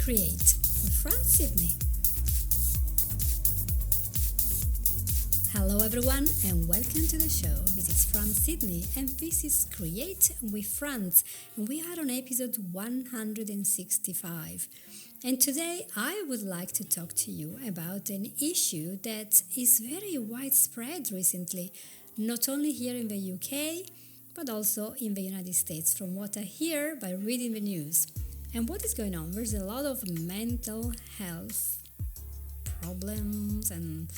Create from Sydney. Hello everyone and welcome to the show. This is from Sydney and this is Create with France and we are on episode 165. And today I would like to talk to you about an issue that is very widespread recently, not only here in the UK, but also in the United States, from what I hear by reading the news. And what is going on? There's a lot of mental health problems and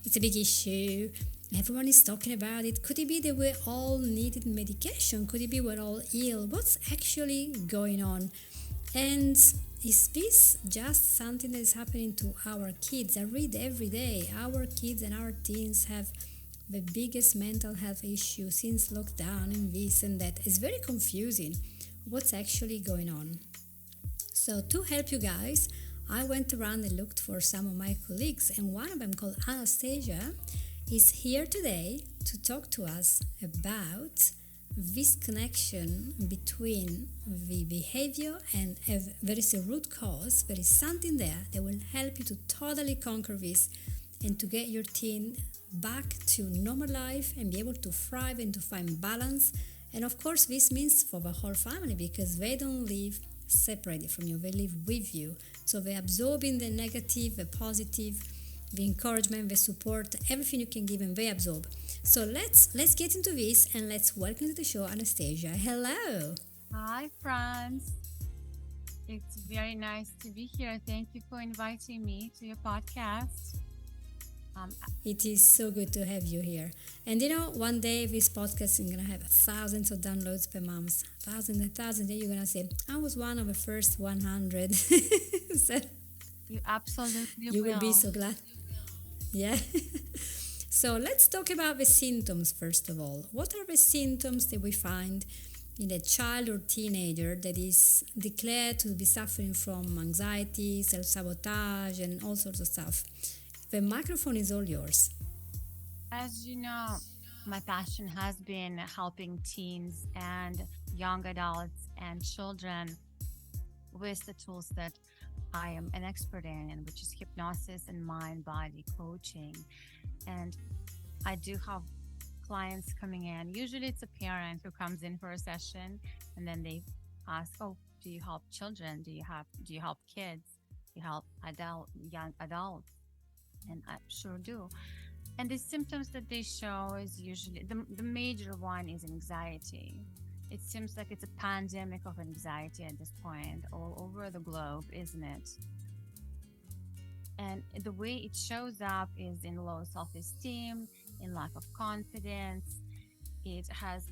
it's a big issue. Everyone is talking about it. Could it be that we all needed medication? Could it be we're all ill? What's actually going on? And is this just something that is happening to our kids? I read every day our kids and our teens have the biggest mental health issue since lockdown and this and that. It's very confusing what's actually going on. So to help you guys, I went around and looked for some of my colleagues, and one of them, called Anastasia, is here today to talk to us about this connection between the behavior and if there is a root cause, there is something there that will help you to totally conquer this and to get your teen back to normal life and be able to thrive and to find balance. And of course, this means for the whole family because they don't live separated from you, they live with you. So they're absorbing the negative, the positive, the encouragement, the support, everything you can give them, they absorb. So let's get into this and let's welcome to the show Anastasia. Hello. Hi, Franz. It's very nice to be here. Thank you for inviting me to your podcast. It is so good to have you here. And one day this podcast is going to have thousands of downloads per month. Thousands and thousands. Then you're going to say, I was one of the first 100. So you absolutely you will be so glad. Yeah. So let's talk about the symptoms first of all. What are the symptoms that we find in a child or teenager that is declared to be suffering from anxiety, self-sabotage, and all sorts of stuff? The microphone is all yours. As you know, my passion has been helping teens and young adults and children with the tools that I am an expert in, which is hypnosis and mind-body coaching. And I do have clients coming in. Usually it's a parent who comes in for a session and then they ask, oh, do you help children? Do you help kids? Do you help young adults? And I sure do. And the symptoms that they show is usually, the major one is anxiety. It seems like it's a pandemic of anxiety at this point all over the globe, isn't it? And the way it shows up is in low self-esteem, in lack of confidence. It has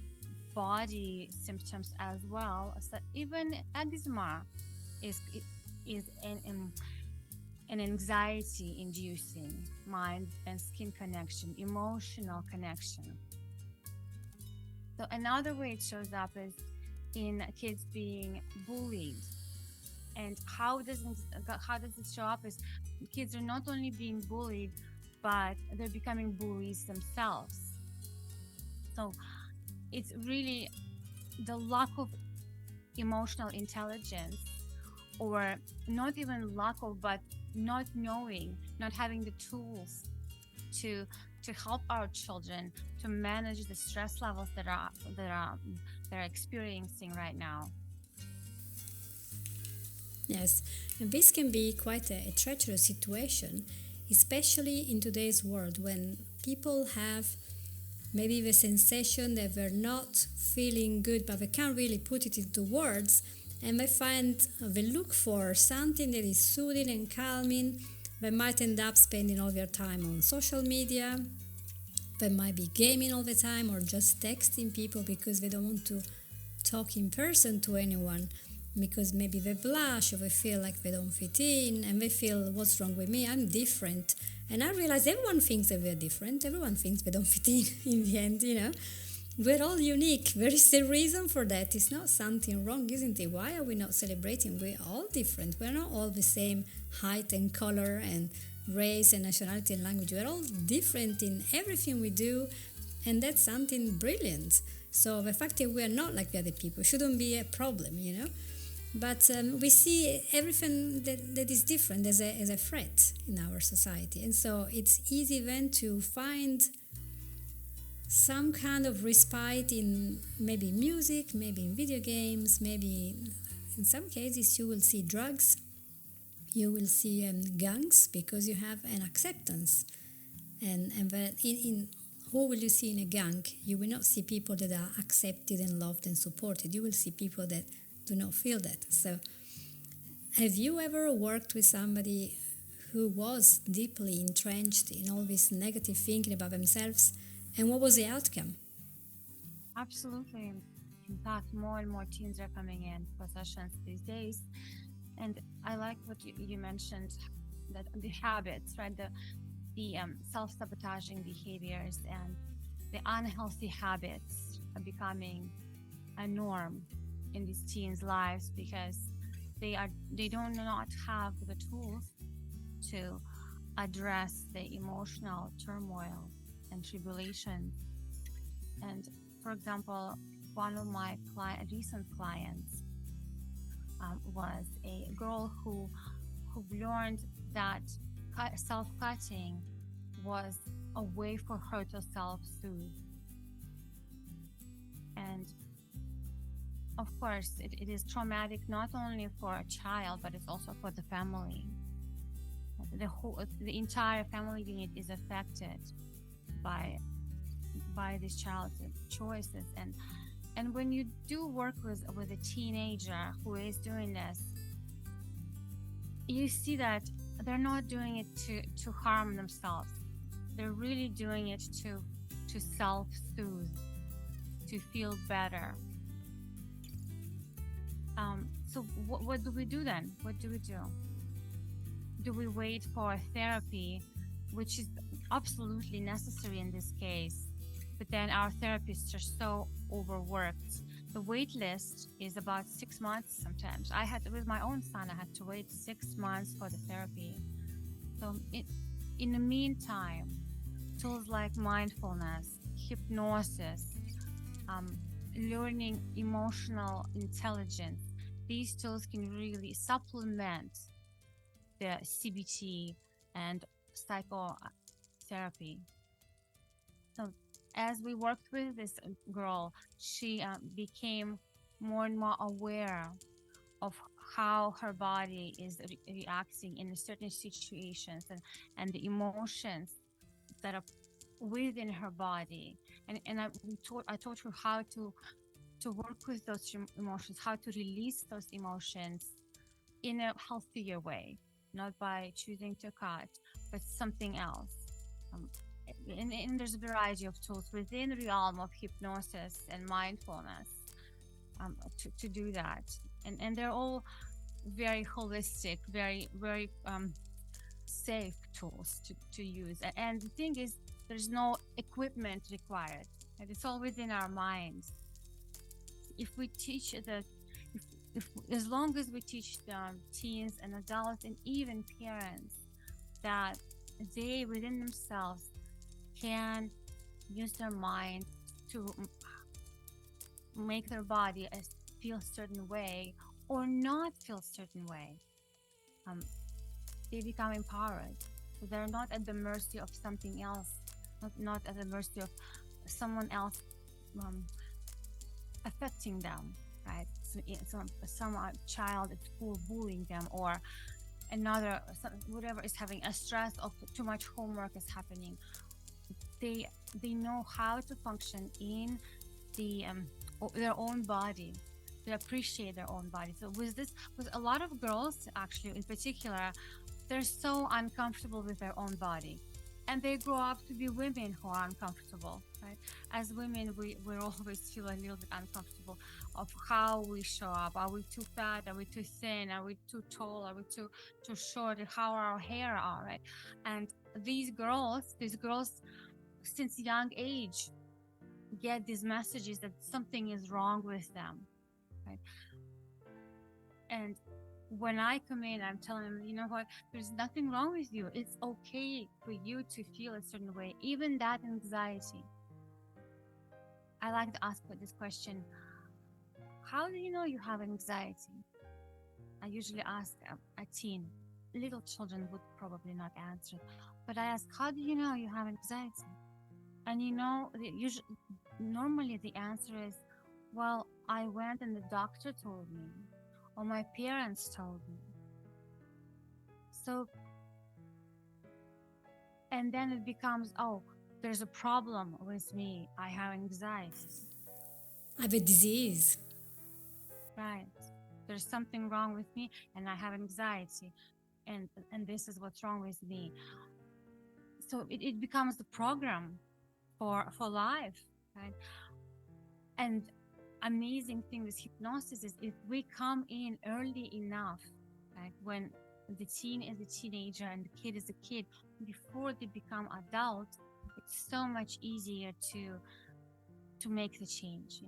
body symptoms as well. So even eczema is an anxiety-inducing mind and skin connection, emotional connection. So another way it shows up is in kids being bullied. And how does it show up is kids are not only being bullied, but they're becoming bullies themselves. So it's really the lack of emotional intelligence, or not even lack of, but not knowing, not having the tools to help our children to manage the stress levels that they're experiencing right now. Yes, and this can be quite a treacherous situation, especially in today's world when people have maybe the sensation that they're not feeling good, but they can't really put it into words. And they look for something that is soothing and calming. They might end up spending all their time on social media. They might be gaming all the time or just texting people because they don't want to talk in person to anyone because maybe they blush or they feel like they don't fit in and they feel, what's wrong with me? I'm different. And I realize everyone thinks that we're different. Everyone thinks they don't fit in the end, We're all unique. There is a reason for that. It's not something wrong, isn't it? Why are we not celebrating? We're all different. We're not all the same height and color and race and nationality and language. We're all different in everything we do, and that's something brilliant. So the fact that we're not like the other people shouldn't be a problem, But we see everything that is different as a threat in our society. And so it's easy then to find some kind of respite in maybe music, maybe in video games, maybe in some cases you will see drugs, you will see gangs, because you have an acceptance. And then in who will you see in a gang? You will not see people that are accepted and loved and supported. You will see people that do not feel that. So have you ever worked with somebody who was deeply entrenched in all this negative thinking about themselves, and what was the outcome? Absolutely. In fact, more and more teens are coming in for sessions these days. And I like what you mentioned, that the habits, right? The self-sabotaging behaviors and the unhealthy habits are becoming a norm in these teens' lives, because they do not have the tools to address the emotional turmoil and tribulations. And for example, one of my recent clients was a girl who learned that self-cutting was a way for her to self-soothe. And of course, it is traumatic not only for a child, but it's also for the family. The entire family unit is affected by this child's choices. And when you do work with a teenager who is doing this, you see that they're not doing it to harm themselves. They're really doing it to self-soothe, to feel better. So what do we do then? What do we do? Do we wait for therapy, which is absolutely necessary in this case, but then our therapists are so overworked? The wait list is about 6 months sometimes. With my own son, I had to wait 6 months for the therapy. So in the meantime, tools like mindfulness, hypnosis, learning emotional intelligence, these tools can really supplement the CBT and psychotherapy. So as we worked with this girl, she became more and more aware of how her body is reacting in certain situations, and the emotions that are within her body. And I taught her how to work with those emotions, how to release those emotions in a healthier way, not by choosing to cut, but something else. And there's a variety of tools within the realm of hypnosis and mindfulness to do that. And they're all very holistic, very, very safe tools to use. And the thing is, there's no equipment required. And it's all within our minds. If we teach if as long as we teach teens and adults and even parents that they within themselves can use their mind to make their body feel a certain way or not feel a certain way, they become empowered. So they're not at the mercy of something else, not at the mercy of someone else affecting them, right? So some child at school bullying them, or whatever is having a stress of too much homework is happening. They know how to function in their own body. They appreciate their own body. So with a lot of girls, actually in particular, they're so uncomfortable with their own body, and they grow up to be women who are uncomfortable, right? As women, we always feel a little bit uncomfortable of how we show up. Are we too fat? Are we too thin? Are we too tall? Are we too short? How our hair are, right? And these girls since young age get these messages that something is wrong with them, right? And when I come in, I'm telling them, you know what, there's nothing wrong with you. It's okay for you to feel a certain way, even that anxiety. I like to ask this question: how do you know you have anxiety? I usually ask a teen. Little children would probably not answer, but I ask, "How do you know you have anxiety?" And normally the answer is, "Well, I went and the doctor told me, or my parents told me." So, and then it becomes, "Oh, there's a problem with me. I have anxiety." I have a disease. Right. There's something wrong with me and I have anxiety. And this is what's wrong with me. So it becomes the program for life, right? And amazing thing with hypnosis is if we come in early enough, right, when the teen is a teenager and the kid is a kid, before they become adults, it's so much easier to make the change,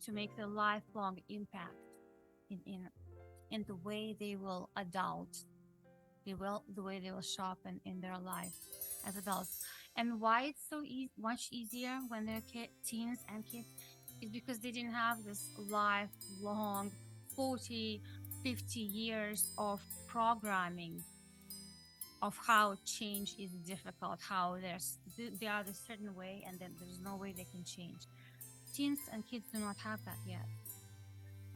to make the lifelong impact in the way they will adult, the way they will show up in their life as adults. And why it's so much easier when they're teens and kids is because they didn't have this lifelong 40, 50 years of programming of how change is difficult, how they are a certain way and then there's no way they can change. Teens and kids do not have that yet.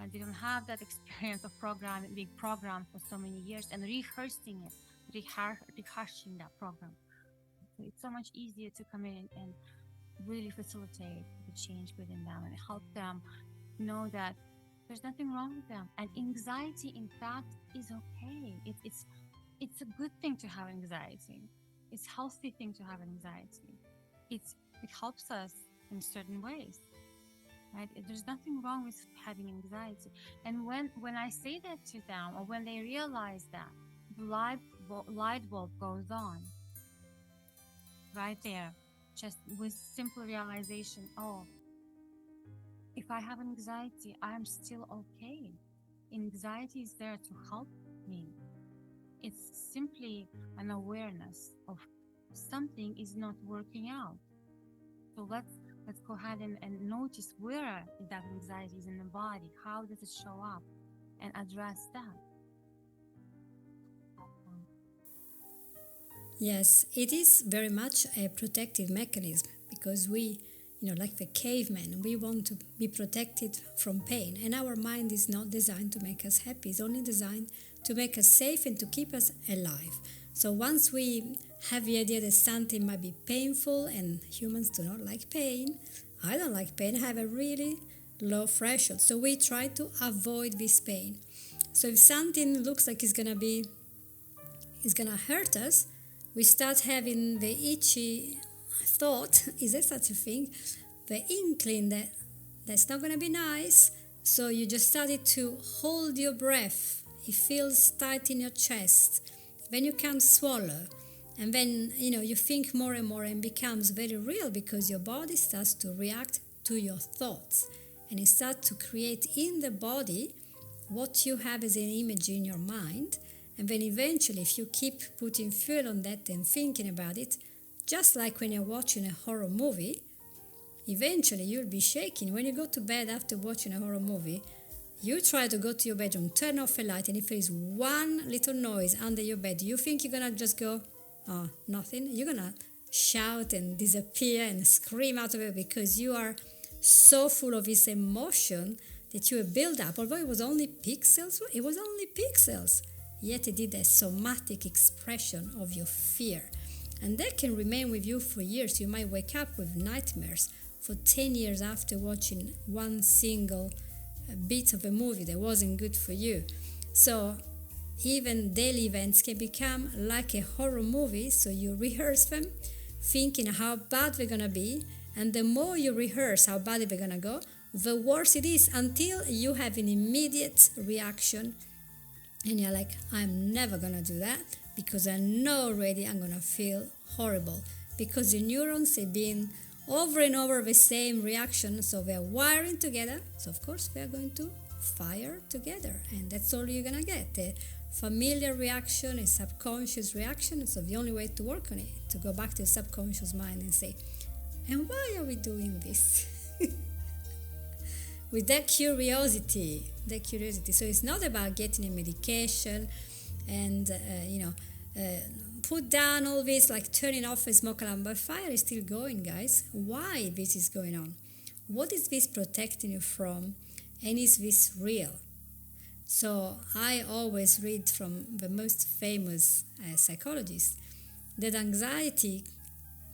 And they don't have that experience of being programmed for so many years and rehearsing it, rehearsing that program. So it's so much easier to come in and really facilitate the change within them and help them know that there's nothing wrong with them. And anxiety, in fact, is okay. It's a good thing to have anxiety. It's a healthy thing to have anxiety. It helps us in certain ways. Right? There's nothing wrong with having anxiety. And when I say that to them, or when they realize that, the light bulb goes on right there, just with simple realization, oh, if I have anxiety, I'm still okay. Anxiety is there to help me. It's simply an awareness of something is not working out. So let's go ahead and notice where that anxiety is in the body. How does it show up? And address that. Yes, it is very much a protective mechanism because we, like the caveman, we want to be protected from pain. And our mind is not designed to make us happy. It's only designed to make us safe and to keep us alive. So once we have the idea that something might be painful, and humans do not like pain, I don't like pain, I have a really low threshold. So we try to avoid this pain. So if something looks like it's gonna hurt us, we start having the itchy thought, is there such a thing? The inkling that that's not gonna be nice. So you just started to hold your breath. It feels tight in your chest. Then you can't swallow. And then, you think more and more and becomes very real because your body starts to react to your thoughts. And it starts to create in the body what you have as an image in your mind. And then eventually, if you keep putting fuel on that and thinking about it, just like when you're watching a horror movie, eventually you'll be shaking. When you go to bed after watching a horror movie, you try to go to your bedroom, turn off a light, and if there is one little noise under your bed, you think you're going to just go, oh, nothing? You're going to shout and disappear and scream out of it because you are so full of this emotion that you have built up. Although it was only pixels, yet it did a somatic expression of your fear. And that can remain with you for years. You might wake up with nightmares for 10 years after watching one single bit of a movie that wasn't good for you. So even daily events can become like a horror movie, so you rehearse them thinking how bad they're gonna be, and the more you rehearse how bad they're gonna go, the worse it is, until you have an immediate reaction and you're like, I'm never gonna do that because I know already I'm gonna feel horrible, because the neurons have been over and over the same reaction, so they're wiring together, so of course they're going to fire together, and that's all you're gonna get, a familiar reaction, a subconscious reaction. So the only way to work on it, to go back to the subconscious mind and say, and why are we doing this? with that curiosity, so it's not about getting a medication and put down all this, like turning off a smoke alarm, but fire is still going, guys. Why this is going on? What is this protecting you from, and is this real? So I always read from the most famous psychologists that anxiety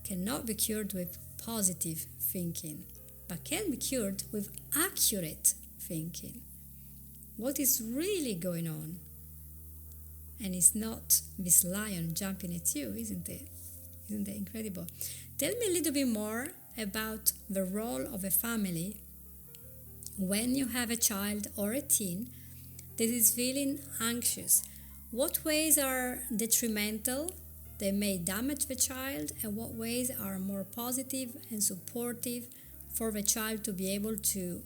cannot be cured with positive thinking, but can be cured with accurate thinking. What is really going on? And it's not this lion jumping at you, isn't it? Isn't that incredible? Tell me a little bit more about the role of a family when you have a child or a teen that is feeling anxious. What ways are detrimental? They may damage the child, and what ways are more positive and supportive for the child to be able to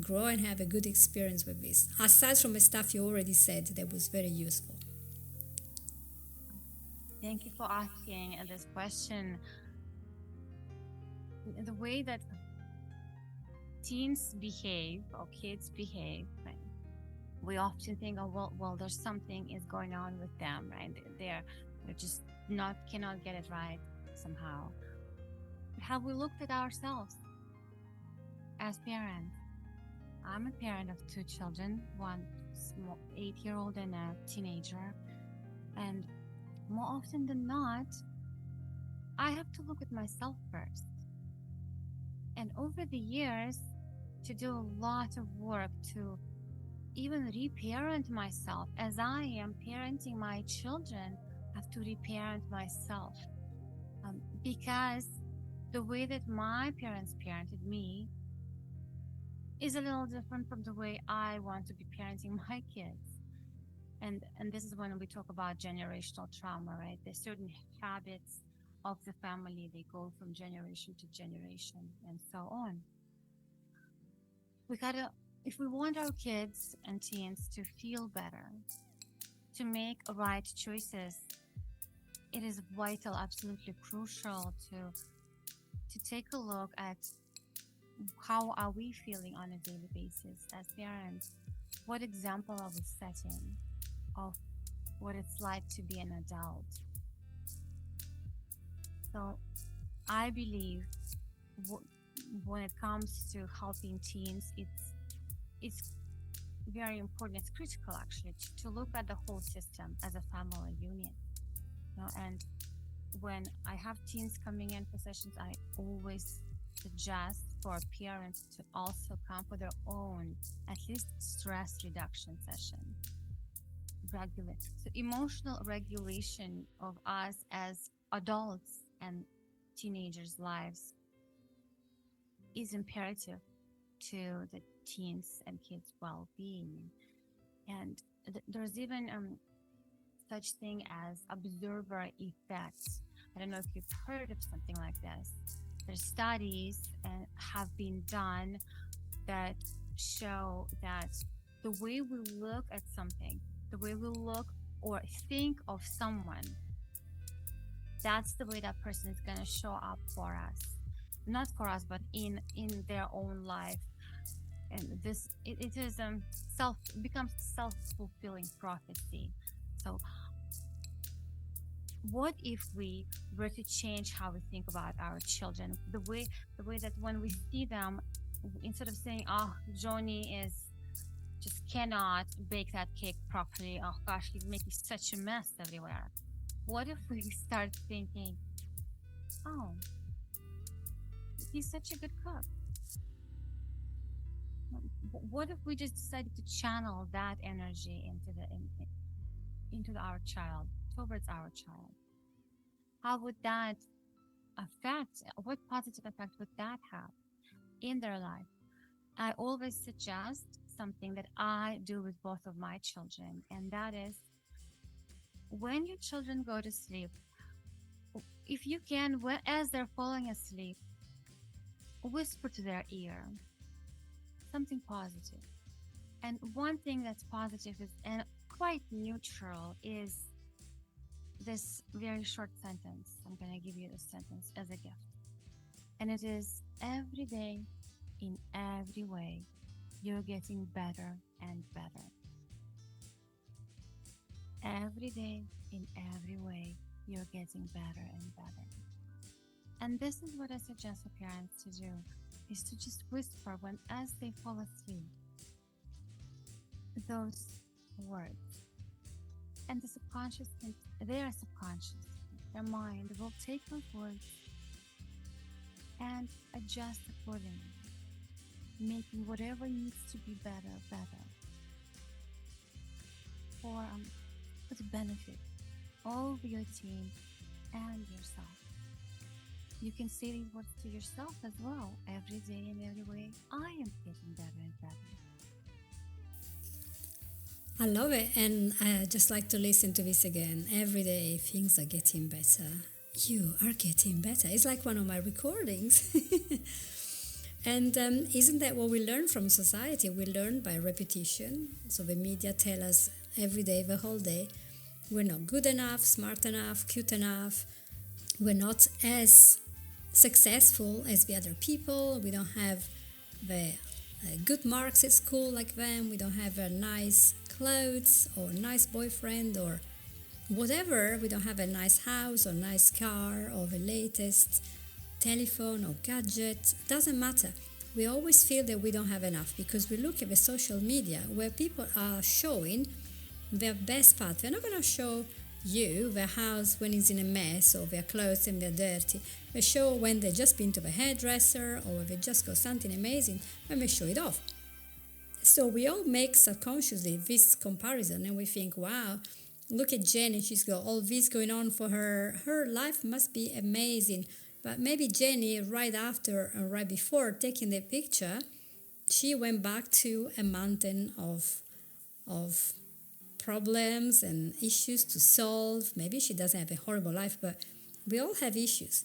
grow and have a good experience with this, aside from the stuff you already said that was very useful. Thank you for asking this question. The way that teens behave or kids behave, right? We often think, oh, well, there's something is going on with them, right? They're just cannot get it right somehow. Have we looked at ourselves as parents? I'm a parent of two children, one small 8-year-old and a teenager, and more often than not, I have to look at myself first. And over the years, to do a lot of work to even reparent myself as I am parenting my children, I have to reparent myself. Because the way that my parents parented me is a little different from the way I want to be parenting my kids. And this is when we talk about generational trauma, right? There's certain habits of the family, they go from generation to generation and so on. If we want our kids and teens to feel better, to make right choices, it is vital, absolutely crucial to take a look at how are we feeling on a daily basis as parents. What example are we setting of what it's like to be an adult? So I believe when it comes to helping teens, it's very important, it's critical actually, to look at the whole system as a family unit. And when I have teens coming in for sessions, I always suggest for parents to also come for their own, at least stress reduction session. So emotional regulation of us as adults and teenagers' lives is imperative to the teens and kids' well-being. And there's even such thing as observer effects. I don't know if you've heard of something like this. There's studies have been done that show that the way we look at something, the way we look or think of someone, that's the way that person is going to show up for us. Not for us, but in their own life. And this, it is becomes self-fulfilling prophecy. So what if we were to change how we think about our children? The way that when we see them, instead of saying, oh, Johnny just cannot bake that cake properly, oh gosh, he's making such a mess everywhere. What if we start thinking, oh, he's such a good cook? What if we just decided to channel that energy into our child, towards our child? How would that affect? What positive effect would that have in their life? I always suggest something that I do with both of my children, and that is when your children go to sleep, if you can, as they're falling asleep, whisper to their ear something positive. And one thing that's positive and quite neutral is this very short sentence. I'm going to give you this sentence as a gift. And it is, every day, in every way, you're getting better and better. Every day, in every way, you're getting better and better. And this is what I suggest for parents to do, is to just whisper when as they fall asleep those words. And the subconscious their subconscious, their mind will take those words and adjust accordingly, making whatever needs to be better, better for the benefit of your team and yourself. You can say these words to yourself as well. Every day in every way, I am getting better and better. I love it, and I just like to listen to this again. Every day things are getting better. You are getting better. It's like one of my recordings. And isn't that what we learn from society? We learn by repetition. So the media tell us every day, the whole day, we're not good enough, smart enough, cute enough. We're not as successful as the other people. We don't have the good marks at school like them. We don't have a nice clothes or nice boyfriend or whatever. We don't have a nice house or nice car or the latest telephone or gadget. Doesn't matter. We always feel that we don't have enough because we look at the social media where people are showing their best part. They're not going to show you their house when it's in a mess or their clothes and they're dirty. They show when they just been to the hairdresser or they just got something amazing and they show it off. So we all make subconsciously this comparison and we think, wow, look at Jenny, she's got all this going on for her. Her life must be amazing. But maybe Jenny, right after or right before taking the picture, she went back to a mountain of problems and issues to solve. Maybe she doesn't have a horrible life, but we all have issues.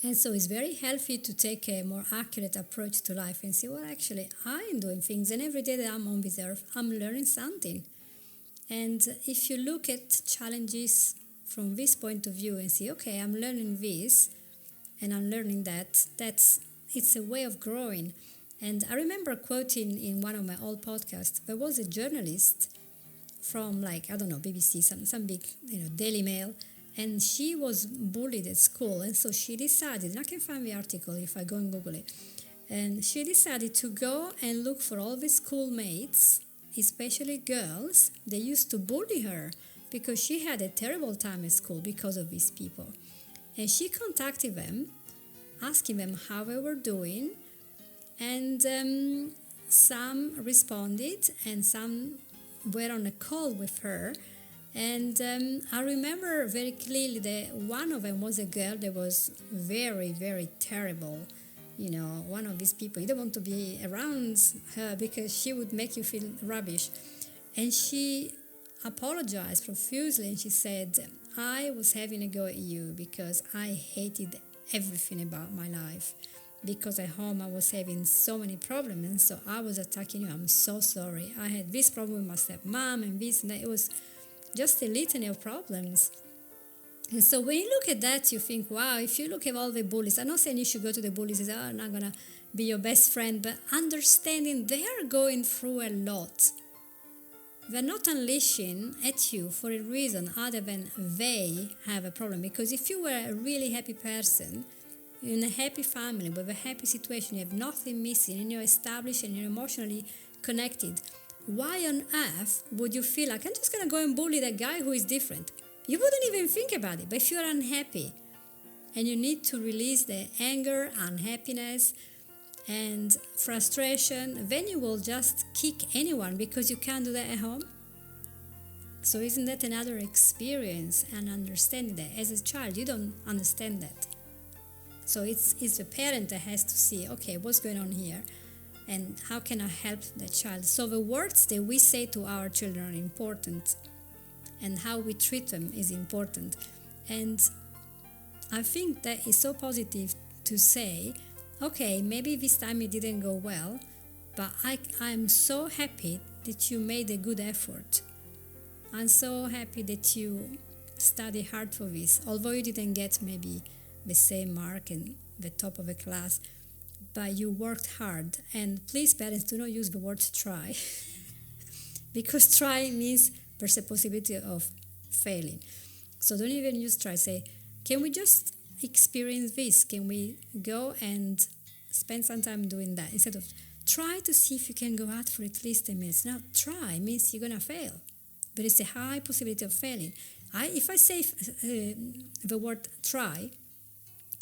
And so it's very healthy to take a more accurate approach to life and say, well, actually, I am doing things, and every day that I'm on this earth, I'm learning something. And if you look at challenges from this point of view and say, okay, I'm learning this and I'm learning that, it's a way of growing. And I remember quoting in one of my old podcasts, there was a journalist from BBC, some big, Daily Mail, and she was bullied at school, and so she decided, and I can find the article if I go and Google it, and she decided to go and look for all the schoolmates, especially girls, they used to bully her because she had a terrible time at school because of these people. And she contacted them, asking them how they were doing, and some responded and some were on a call with her. And I remember very clearly that one of them was a girl that was very, very terrible. One of these people, you don't want to be around her because she would make you feel rubbish. And she apologized profusely and she said, I was having a go at you because I hated everything about my life. Because at home I was having so many problems and so I was attacking you. I'm so sorry. I had this problem with my stepmom and this and that. It was just a litany of problems. And so when you look at that, you think, wow, if you look at all the bullies, I'm not saying you should go to the bullies and say, I'm not going to be your best friend, but understanding they are going through a lot. They're not unleashing at you for a reason other than they have a problem. Because if you were a really happy person, in a happy family, with a happy situation, you have nothing missing, and you're established and you're emotionally connected, why on earth would you feel like, I'm just going to go and bully that guy who is different? You wouldn't even think about it. But if you're unhappy and you need to release the anger, unhappiness, and frustration, then you will just kick anyone because you can't do that at home. So isn't that another experience and understanding that as a child you don't understand that? So it's the parent that has to see, okay, what's going on here and how can I help the child? So the words that we say to our children are important and how we treat them is important. And I think that is so positive to say, okay, maybe this time it didn't go well, but I'm so happy that you made a good effort. I'm so happy that you studied hard for this, although you didn't get maybe the same mark in the top of the class. but you worked hard. And please, parents, do not use the word try because try means there's a possibility of failing. So don't even use try. Say, can we just experience this? Can we go and spend some time doing that instead of try to see if you can go out for at least 10 minutes. Now, try means you're going to fail. There is a high possibility of failing. If I say the word try,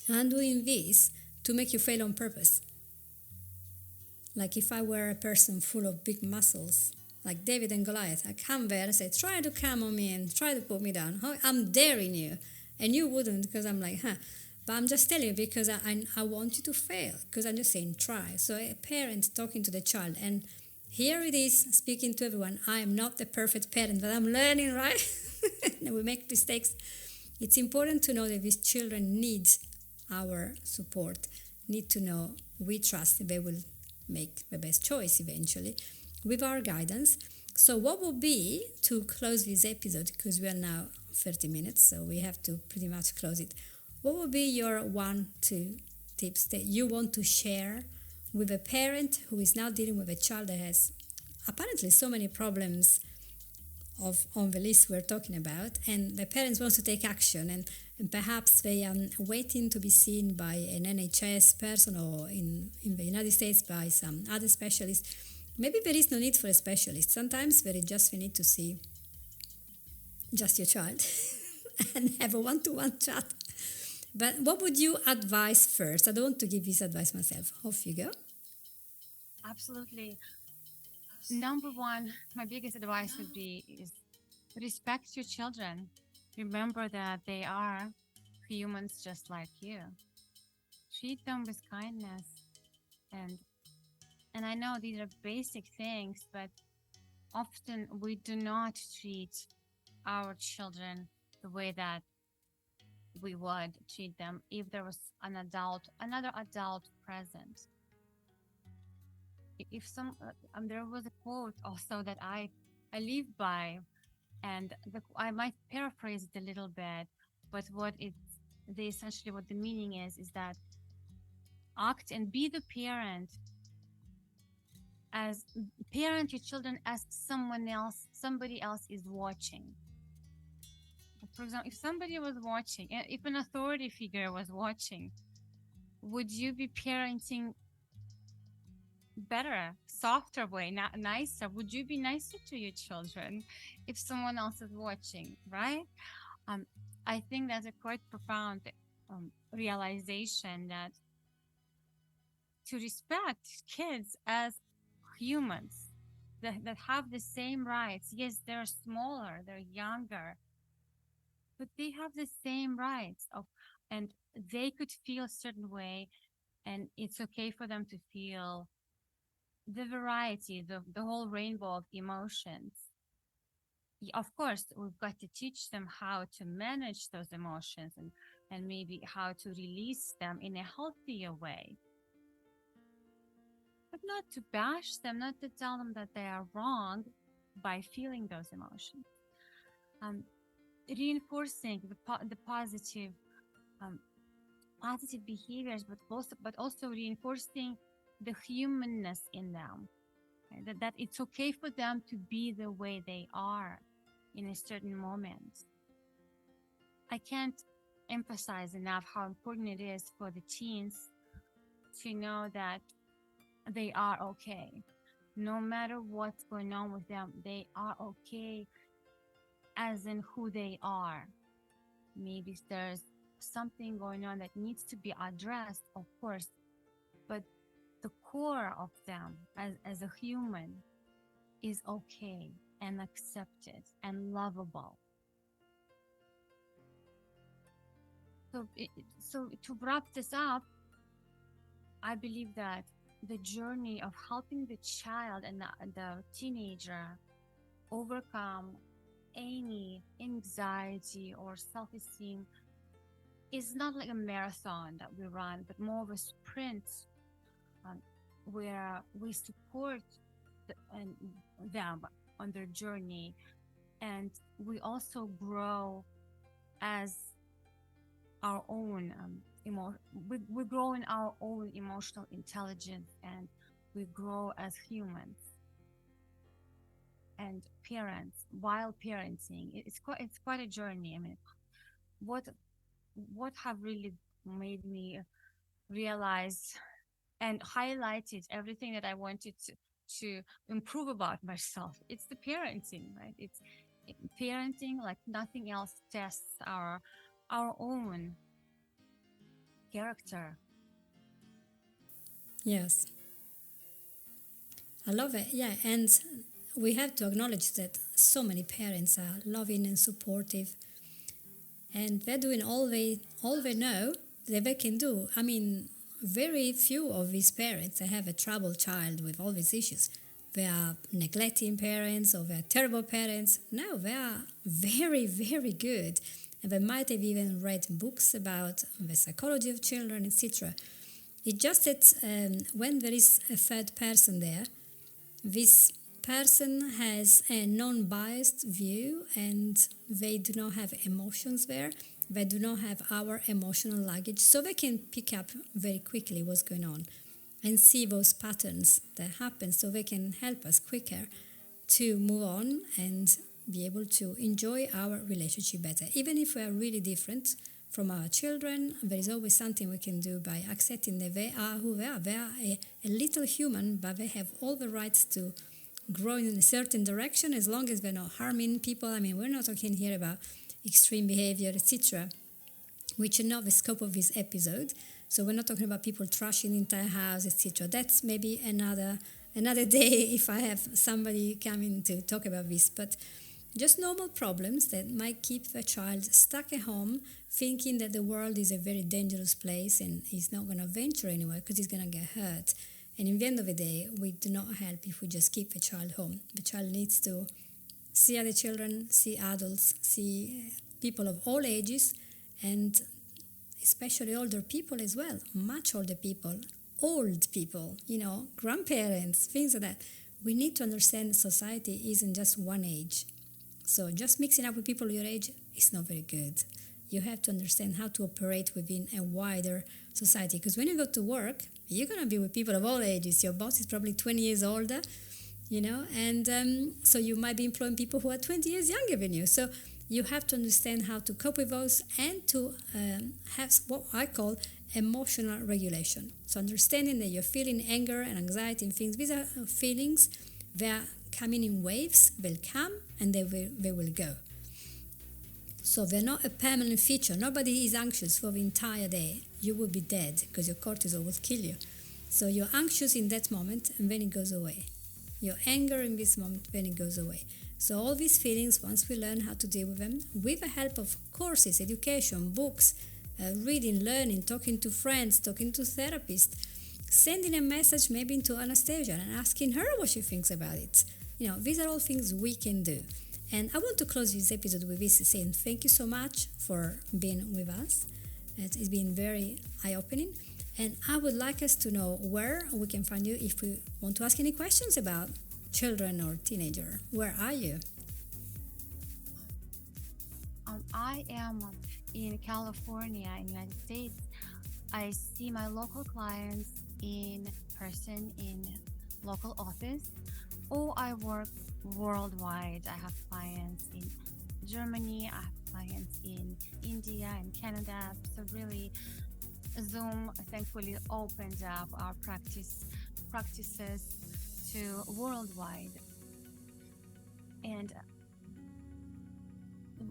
I'm doing this to make you fail on purpose. Like if I were a person full of big muscles, like David and Goliath, I come there and say, try to come on me and try to put me down. I'm daring you. And you wouldn't because I'm like, But I'm just telling you because I want you to fail, because I'm just saying try. So a parent talking to the child, and here it is speaking to everyone. I am not the perfect parent, but I'm learning, right? And we make mistakes. It's important to know that these children need our support, need to know we trust they will make the best choice eventually with our guidance. So what would be, to close this episode, because we are now 30 minutes, so we have to pretty much close it. What would be your 1-2 tips that you want to share with a parent who is now dealing with a child that has apparently so many problems on the list we're talking about, and the parents want to take action, and perhaps they are waiting to be seen by an NHS person or in the United States by some other specialist. Maybe there is no need for a specialist. Sometimes there is just the need to see just your child and have a one-to-one chat. But what would you advise first? I don't want to give this advice myself. Off you go. Absolutely. Number one, my biggest advice would be is respect your children. Remember that they are humans just like you. Treat them with kindness. And I know these are basic things, but often we do not treat our children the way that we would treat them if there was another adult present. If there was a quote also that I live by, and I might paraphrase it a little bit, but essentially what the meaning is that act and be the parent your children as somebody else is watching. For example, if somebody was watching, if an authority figure was watching, would you be parenting better, softer way, not nicer? Would you be nicer to your children if someone else is watching, right? I think that's a quite profound realization, that to respect kids as humans that have the same rights. Yes, they're smaller, they're younger, but they have the same rights and they could feel a certain way, and it's okay for them to feel the variety, the whole rainbow of emotions. Of course, we've got to teach them how to manage those emotions and maybe how to release them in a healthier way. But not to bash them, not to tell them that they are wrong by feeling those emotions. Reinforcing the positive behaviors, but also reinforcing the humanness in them. Right? That it's okay for them to be the way they are in a certain moment. I can't emphasize enough how important it is for the teens to know that they are okay. No matter what's going on with them, they are okay as in who they are. Maybe there's something going on that needs to be addressed, of course, but the core of them as a human is okay and accepted and lovable. So to wrap this up, I believe that the journey of helping the child and the teenager overcome any anxiety or self-esteem is not like a marathon that we run, but more of a sprint where we support them on their journey, and we also grow as our own we grow in our own emotional intelligence, and we grow as humans and parents while parenting. It's quite a journey. I mean, what what have really made me realize and highlighted everything that I wanted to improve about myself. It's the parenting, right? It's parenting, like nothing else, tests our own character. Yes, I love it. Yeah, and we have to acknowledge that so many parents are loving and supportive, and they're doing all they know that they can do. I mean, very few of these parents that have a troubled child with all these issues, they are neglecting parents or they're terrible parents. No, they are very, very good. And they might have even read books about the psychology of children, etc. It's just that when there is a third person there, this person has a non-biased view and they do not have emotions there. They do not have our emotional luggage, so they can pick up very quickly what's going on and see those patterns that happen, so they can help us quicker to move on and be able to enjoy our relationship better. Even if we are really different from our children, there is always something we can do by accepting that they are who they are. They are a little human, but they have all the rights to grow in a certain direction as long as they're not harming people. I mean, we're not talking here about extreme behavior, etc., which are not the scope of this episode. So we're not talking about people trashing the entire house, etc. That's maybe another day if I have somebody coming to talk about this. But just normal problems that might keep the child stuck at home, thinking that the world is a very dangerous place and he's not going to venture anywhere because he's going to get hurt. And in the end of the day, we do not help if we just keep the child home. The child needs to see other children, see adults, see people of all ages, and especially older people as well, much older people, old people, grandparents, things like that. We need to understand society isn't just one age. So just mixing up with people your age is not very good. You have to understand how to operate within a wider society, because when you go to work, you're going to be with people of all ages. Your boss is probably 20 years older, and so you might be employing people who are 20 years younger than you. So you have to understand how to cope with those and to have what I call emotional regulation. So understanding that you're feeling anger and anxiety and things, these are feelings, they're coming in waves, they'll come and they will go. So they're not a permanent feature. Nobody is anxious for the entire day. You will be dead because your cortisol will kill you. So you're anxious in that moment and then it goes away. Your anger in this moment, then it goes away. So all these feelings, once we learn how to deal with them, with the help of courses, education, books, reading, learning, talking to friends, talking to therapists, sending a message maybe to Anastasia and asking her what she thinks about it. These are all things we can do. And I want to close this episode with this, saying thank you so much for being with us. It's been very eye-opening. And I would like us to know where we can find you if we want to ask any questions about children or teenager. Where are you? I am in California, in the United States. I see my local clients in person in local office, or I work worldwide. I have clients in Germany, I have clients in India and Canada. So really, Zoom thankfully opened up our practices to worldwide. And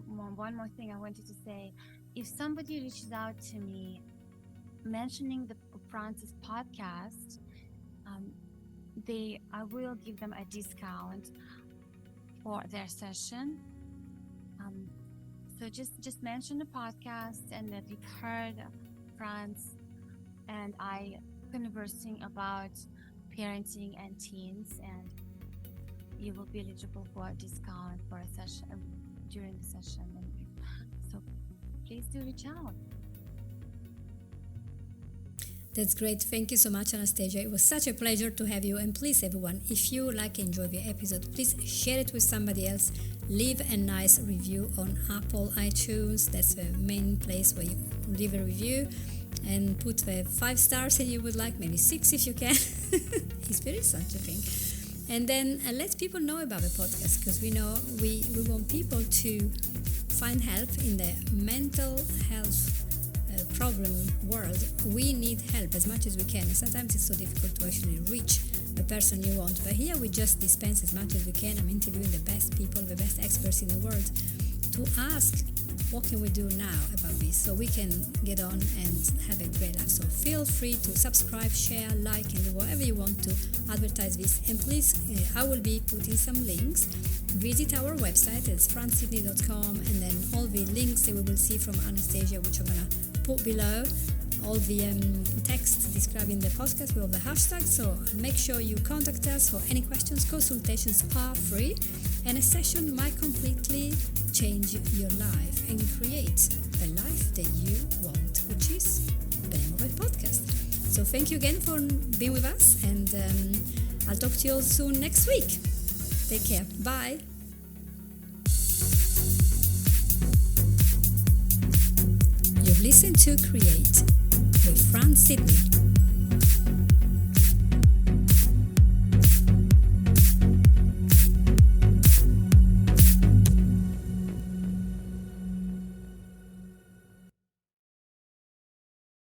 one more thing I wanted to say: if somebody reaches out to me mentioning the Francis podcast, I will give them a discount for their session. So just mention the podcast and that you've heard Franz and I conversing about parenting and teens, and you will be eligible for a discount for a session during the session. So please do reach out. That's great. Thank you so much, Anastasia. It was such a pleasure to have you. And please, everyone, if you enjoy the episode, please share it with somebody else. Leave a nice review on Apple iTunes. That's the main place where you leave a review. and put the 5 stars that you would like, maybe 6 if you can. If there is such a thing. And then let people know about the podcast, because we know we want people to find help in the mental health problem world. We need help as much as we can, and sometimes it's so difficult to actually reach the person you want, but here we just dispense as much as we can. I'm interviewing the best people, the best experts in the world, to ask what can we do now about this, so we can get on and have a great life. So feel free to subscribe, share, like, and do whatever you want to advertise this. And please, I will be putting some links. Visit our website, it's fransydney.com, and then all the links that we will see from Anastasia, which I'm going to put below, all the text describing the podcast with all the hashtags. So make sure you contact us for any questions. Consultations are free, and a session might completely change your life and create the life that you want, which is the name of the podcast. So thank you again for being with us, and I'll talk to you all soon next week. Take care. Bye. You've listened to Create with Fran Sidney.